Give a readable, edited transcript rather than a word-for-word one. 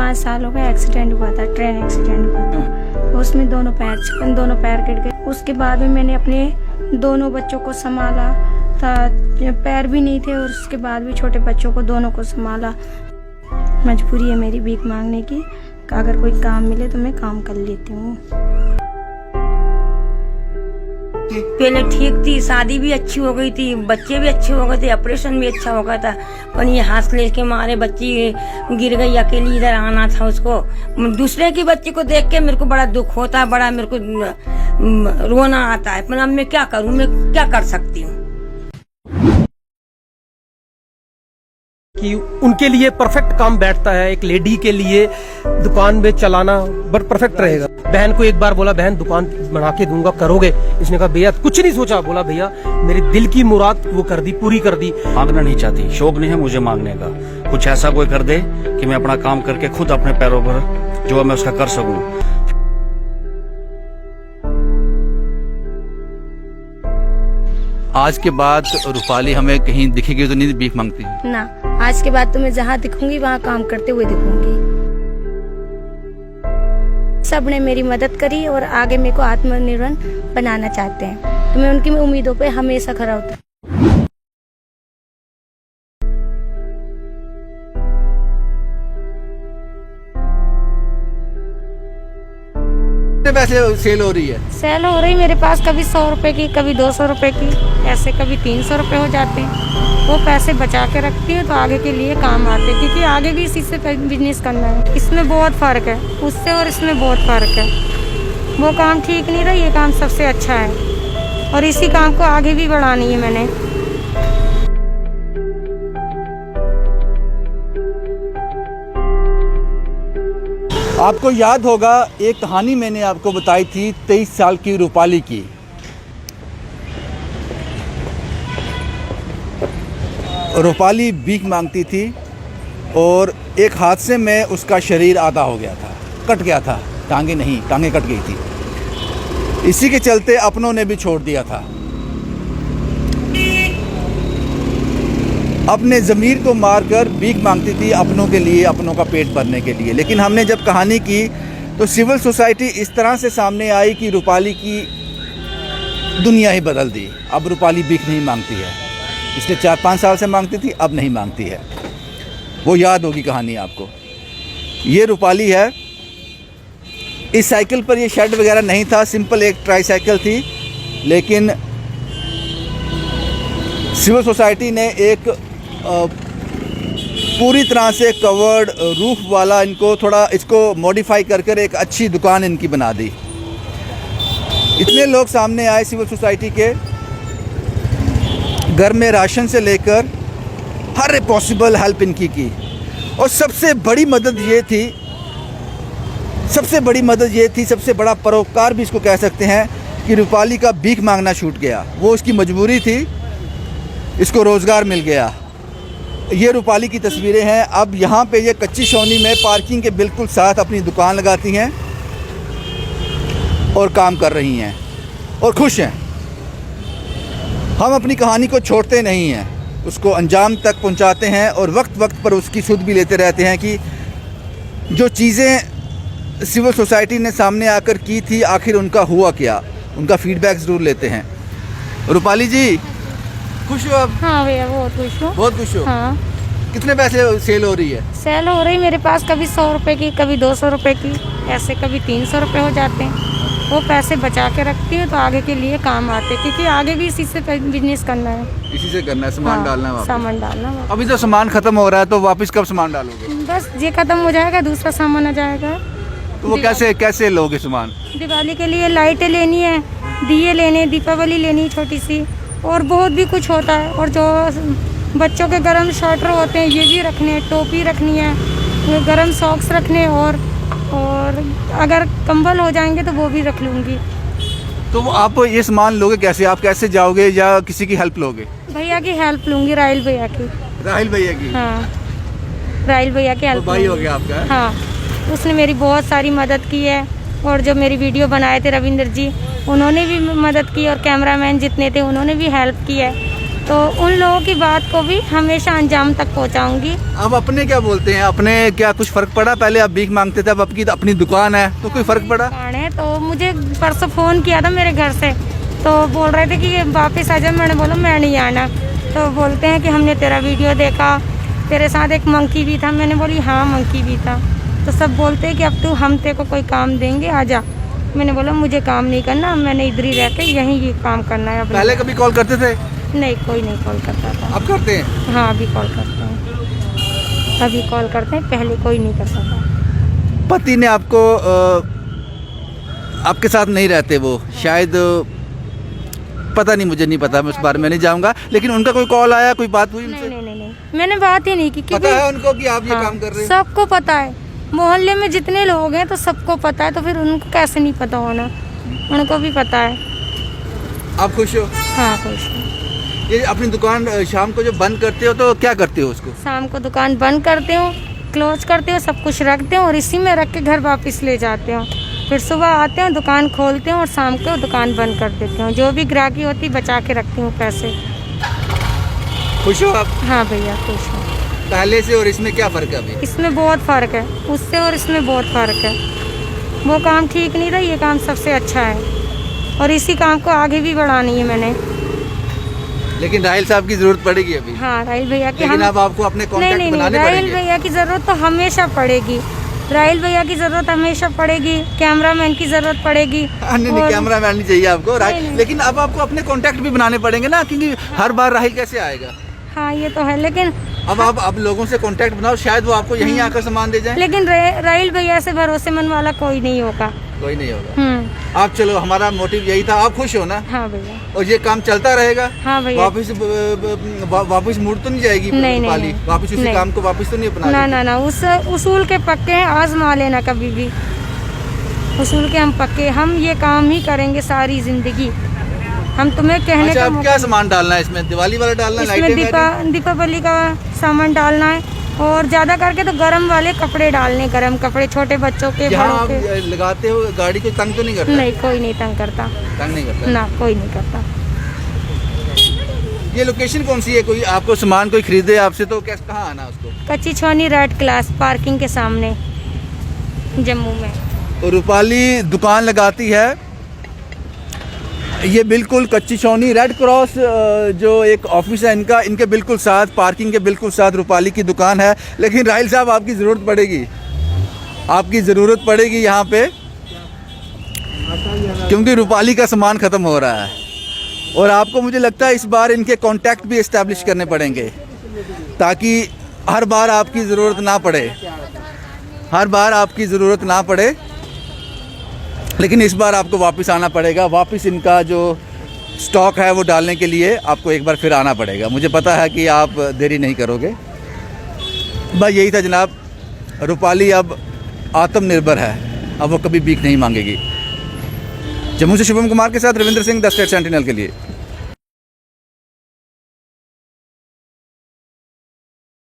5 साल हो गए, एक्सीडेंट हुआ था, ट्रेन एक्सीडेंट हुआ था। उसमें दोनों पैर कट गए। उसके बाद में मैंने अपने दोनों बच्चों को संभाला था, पैर भी नहीं थे और उसके बाद भी छोटे बच्चों को दोनों को संभाला। मजबूरी है मेरी भीख मांगने की, अगर कोई काम मिले तो मैं काम कर लेती हूँ। पहले ठीक थी, शादी भी अच्छी हो गई थी, बच्चे भी अच्छे हो गए थे, ऑपरेशन भी अच्छा हो गया था, पर ये हौसले के मारे बच्ची गिर गई, अकेली इधर आना था उसको। दूसरे की बच्ची को देख के मेरे को बड़ा दुख होता है, बड़ा मेरे को रोना आता है, पर अब मैं क्या करूँ, मैं क्या कर सकती हूँ। कि उनके लिए परफेक्ट काम बैठता है, एक लेडी के लिए दुकान में चलाना बट परफेक्ट रहेगा। बहन को एक बार बोला, बहन दुकान बना के दूंगा, करोगे? इसने कहा भैया कुछ नहीं सोचा, बोला भैया मेरी दिल की मुराद वो कर दी, पूरी कर दी। मांगना नहीं चाहती, शौक नहीं है मुझे मांगने का, कुछ ऐसा कोई कर दे कि मैं अपना काम करके खुद अपने पैरों पर जो मैं उसका कर सकूं। आज के बाद रूपाली हमें कहीं दिखेगी तो नहीं भीख मांगती ना, आज के बाद तो मैं जहाँ दिखूंगी वहाँ काम करते हुए दिखूंगी। सबने मेरी मदद करी और आगे मेरे को आत्मनिर्भर बनाना चाहते हैं, तो मैं उनकी उम्मीदों पे हमेशा खरा उतरूंगी। पैसे सेल हो रही है? सेल हो रही मेरे पास, कभी 100 रुपए की, कभी 200 रुपए की, ऐसे कभी 300 रुपए हो जाते हैं। वो पैसे बचा के रखती हूँ तो आगे के लिए काम आते हैं, क्योंकि आगे भी इसी से बिजनेस करना है। इसमें बहुत फर्क है, उससे और इसमें बहुत फर्क है। वो काम ठीक नहीं रहा, ये काम सबसे अच्छा है और इसी काम को आगे भी बढ़ानी है मैंने। आपको याद होगा एक कहानी मैंने आपको बताई थी 23 साल की रूपाली की। रूपाली भीख मांगती थी और एक हादसे में उसका शरीर आधा हो गया था, कट गया था, टांगे नहीं, टांगे कट गई थी। इसी के चलते अपनों ने भी छोड़ दिया था, अपने ज़मीर को मारकर भीख मांगती थी अपनों के लिए, अपनों का पेट भरने के लिए। लेकिन हमने जब कहानी की तो सिविल सोसाइटी इस तरह से सामने आई कि रूपाली की दुनिया ही बदल दी। अब रूपाली भीख नहीं मांगती है, पिछले 4-5 साल से मांगती थी, अब नहीं मांगती है। वो याद होगी कहानी आपको। ये रूपाली है। इस साइकिल पर ये शेड वगैरह नहीं था, सिंपल एक ट्राईसाइकिल थी, लेकिन सिविल सोसाइटी ने एक पूरी तरह से कवर्ड रूफ वाला इसको मॉडिफाई कर एक अच्छी दुकान इनकी बना दी। इतने लोग सामने आए सिविल सोसाइटी के, घर में राशन से लेकर हर पॉसिबल हेल्प इनकी की। और सबसे बड़ी मदद ये थी, सबसे बड़ा परोपकार भी इसको कह सकते हैं कि रूपाली का भीख मांगना छूट गया। वो उसकी मजबूरी थी, इसको रोज़गार मिल गया। ये रूपाली की तस्वीरें हैं। अब यहाँ पे ये कच्ची छावनी में पार्किंग के बिल्कुल साथ अपनी दुकान लगाती हैं और काम कर रही हैं और खुश हैं। हम अपनी कहानी को छोड़ते नहीं हैं, उसको अंजाम तक पहुँचाते हैं और वक्त वक्त पर उसकी सुध भी लेते रहते हैं कि जो चीज़ें सिविल सोसाइटी ने सामने आकर की थी आखिर उनका हुआ क्या, उनका फीडबैक ज़रूर लेते हैं। रूपाली जी खुश हो आप? हाँ भैया बहुत खुश हूँ। बहुत खुश हो? हाँ। कितने पैसे सेल हो रही है? सेल हो रही मेरे पास, कभी 100 रुपए की, कभी 200 रुपए की, ऐसे कभी 300 रुपए हो जाते हैं। वो पैसे बचा के रखती हूँ तो आगे के लिए काम आते हैं, क्योंकि आगे भी इसी से बिजनेस करना है। इसी से करना है, सामान डालना है वापस। सामान डालना है। अभी तो सामान खत्म हो रहा है, तो वापस कब सामान डालोगे? बस ये खत्म हो जाएगा, दूसरा सामान आ जाएगा। तो वो कैसे लोगे सामान? दिवाली के लिए लाइटें लेनी है, दिए लेने, दीपावली लेनी छोटी सी, और बहुत भी कुछ होता है। और जो बच्चों के गर्म स्वेटर होते हैं ये भी रखने, टोपी रखनी है, गर्म सॉक्स रखने, और अगर कंबल हो जाएंगे तो वो भी रख लूँगी। तो आप ये सामान लोगे कैसे? आप कैसे जाओगे या किसी की हेल्प लोगे? भैया की हेल्प लूँगी, राहिल भैया की। राहिल भैया की? हाँ, राहिल भैया की हेल्प। भाई हो गया आपका? हाँ, उसने मेरी बहुत सारी मदद की है। और जो मेरी वीडियो बनाए थे रविंद्र जी, उन्होंने भी मदद की, और कैमरामैन जितने थे उन्होंने भी हेल्प की है। तो उन लोगों की बात को भी हमेशा अंजाम तक पहुंचाऊंगी। अब अपने क्या बोलते हैं, अपने क्या कुछ फर्क पड़ा? पहले आप भीख मांगते थे, अब आपकी अपनी दुकान है, तो कोई फर्क पड़ा? दुकान है तो मुझे परसों फ़ोन किया था मेरे घर से, तो बोल रहे थे कि वापस आ जा। मैंने बोला मैं नहीं आना। तो बोलते हैं कि हमने तेरा वीडियो देखा, तेरे साथ एक मंकी भी था। मैंने बोली हाँ मंकी भी था। तो सब बोलते हैं कि अब हम तेरे को कोई काम देंगे, आ जा। मैंने बोला मुझे काम नहीं करना, मैंने इधर ही रह के यहीं ये काम करना है। पहले कभी कॉल करते थे? नहीं, कोई नहीं कॉल करता था। अब करते हैं? हाँ अभी कॉल करते हैं, अभी कॉल करते हैं, पहले कोई नहीं करता था। पति ने आपको आपके साथ नहीं रहते वो, शायद पता नहीं, मुझे नहीं पता, मैं उस बारे में नहीं जाऊंगा, लेकिन उनका कोई कॉल आया, कोई बात हुई उनसे? नहीं, मैंने बात ही नहीं की। पता है उनको कि आप ये हाँ, काम कर रहे हैं? सबको पता है, मोहल्ले में जितने लोग हैं तो सबको पता है, तो फिर उनको कैसे नहीं पता होना, उनको भी पता है। आप खुश हो? हाँ खुश हूँ। ये अपनी दुकान शाम को जब बंद करते हो तो क्या करते हो उसको? शाम को दुकान बंद करते हो, क्लोज करते हो, सब कुछ रखते हो और इसी में रख के घर वापस ले जाते हो। फिर सुबह आते हो, दुकान खोलते हो और शाम को दुकान बंद कर देते हो। जो भी ग्राहकी होती बचा के रखती हूँ पैसे। खुश हो आप? हाँ भैया खुश हूँ। पहले से और इसमें क्या फर्क है अभी? इसमें बहुत फ़र्क है, उससे और इसमें बहुत फ़र्क है। वो काम ठीक नहीं था, ये काम सबसे अच्छा है और इसी काम को आगे भी बढ़ानी है मैंने। लेकिन राहिल साहब की जरूरत पड़ेगी अभी। हाँ राहिल भैया की, लेकिन अब आपको अपने कॉन्टैक्ट बनाने राहिल पड़ेंगे। भैया की ज़रूरत तो हमेशा पड़ेगी, राहिल भैया की ज़रूरत हमेशा पड़ेगी, कैमरामैन की ज़रूरत पड़ेगी। नहीं, और- कैमरा मैन नहीं चाहिए आपको, नहीं। लेकिन अब आपको अपने कॉन्टैक्ट भी बनाने पड़ेंगे ना, क्योंकि हर बार राहिल कैसे आएगा? हाँ ये तो है, लेकिन अब आप लोगों से कांटेक्ट बनाओ, शायद वो आपको यहीं आकर सामान दे जाए। लेकिन राहिल भैया से भरोसेमंद वाला कोई नहीं होगा। कोई नहीं होगा। आप चलो, हमारा मोटिव यही था, आप खुश हो ना? हाँ भैया। और ये काम चलता रहेगा? हाँ भैया। वापस मुड़ तो नहीं जाएगी नहीं, पाली? नहीं। वापस उसी नहीं। काम को वापस तो नहीं अपना ना लेगी? ना ना, उस उसूल के पक्के हैं, आजमा लेना कभी भी। उसूल के हम पक्के, हम ये काम ही करेंगे सारी जिंदगी। हम तुम्हें कहने अच्छा, का अब क्या सामान डालना है इसमें? दिवाली वाला डालना है? इसमें दीपावली का सामान डालना है और ज्यादा करके तो गरम वाले कपड़े डालने, गरम कपड़े छोटे बच्चों के, जहाँ बड़ों आप के। लगाते हो गाड़ी को तंग तो नहीं करता? नहीं, कोई नहीं तंग करता। तंग नहीं करता? ना, कोई नहीं करता। ये लोकेशन कौन सी है? कोई आपको सामान कोई खरीदे आपसे तो कैसे, कहाँ आना उसको? कच्ची छावनी रेड क्लास पार्किंग के सामने, जम्मू में। तो रूपाली दुकान लगाती है, ये बिल्कुल कच्ची छावनी रेड क्रॉस जो एक ऑफिस है इनका, इनके बिल्कुल साथ, पार्किंग के बिल्कुल साथ रूपाली की दुकान है। लेकिन राहिल साहब, आपकी ज़रूरत पड़ेगी, आपकी ज़रूरत पड़ेगी यहाँ पे, क्योंकि रूपाली का सामान ख़त्म हो रहा है और आपको मुझे लगता है इस बार इनके कॉन्टैक्ट भी इस्टेब्लिश करने पड़ेंगे, ताकि हर बार आपकी ज़रूरत ना पड़े, हर बार आपकी ज़रूरत ना पड़े। लेकिन इस बार आपको वापस आना पड़ेगा, वापस इनका जो स्टॉक है वो डालने के लिए आपको एक बार फिर आना पड़ेगा। मुझे पता है कि आप देरी नहीं करोगे। बस यही था जनाब, रूपाली अब आत्मनिर्भर है, अब वो कभी भीख नहीं मांगेगी। जम्मू से शुभम कुमार के साथ Ravindra Singh, the state sentinel के लिए।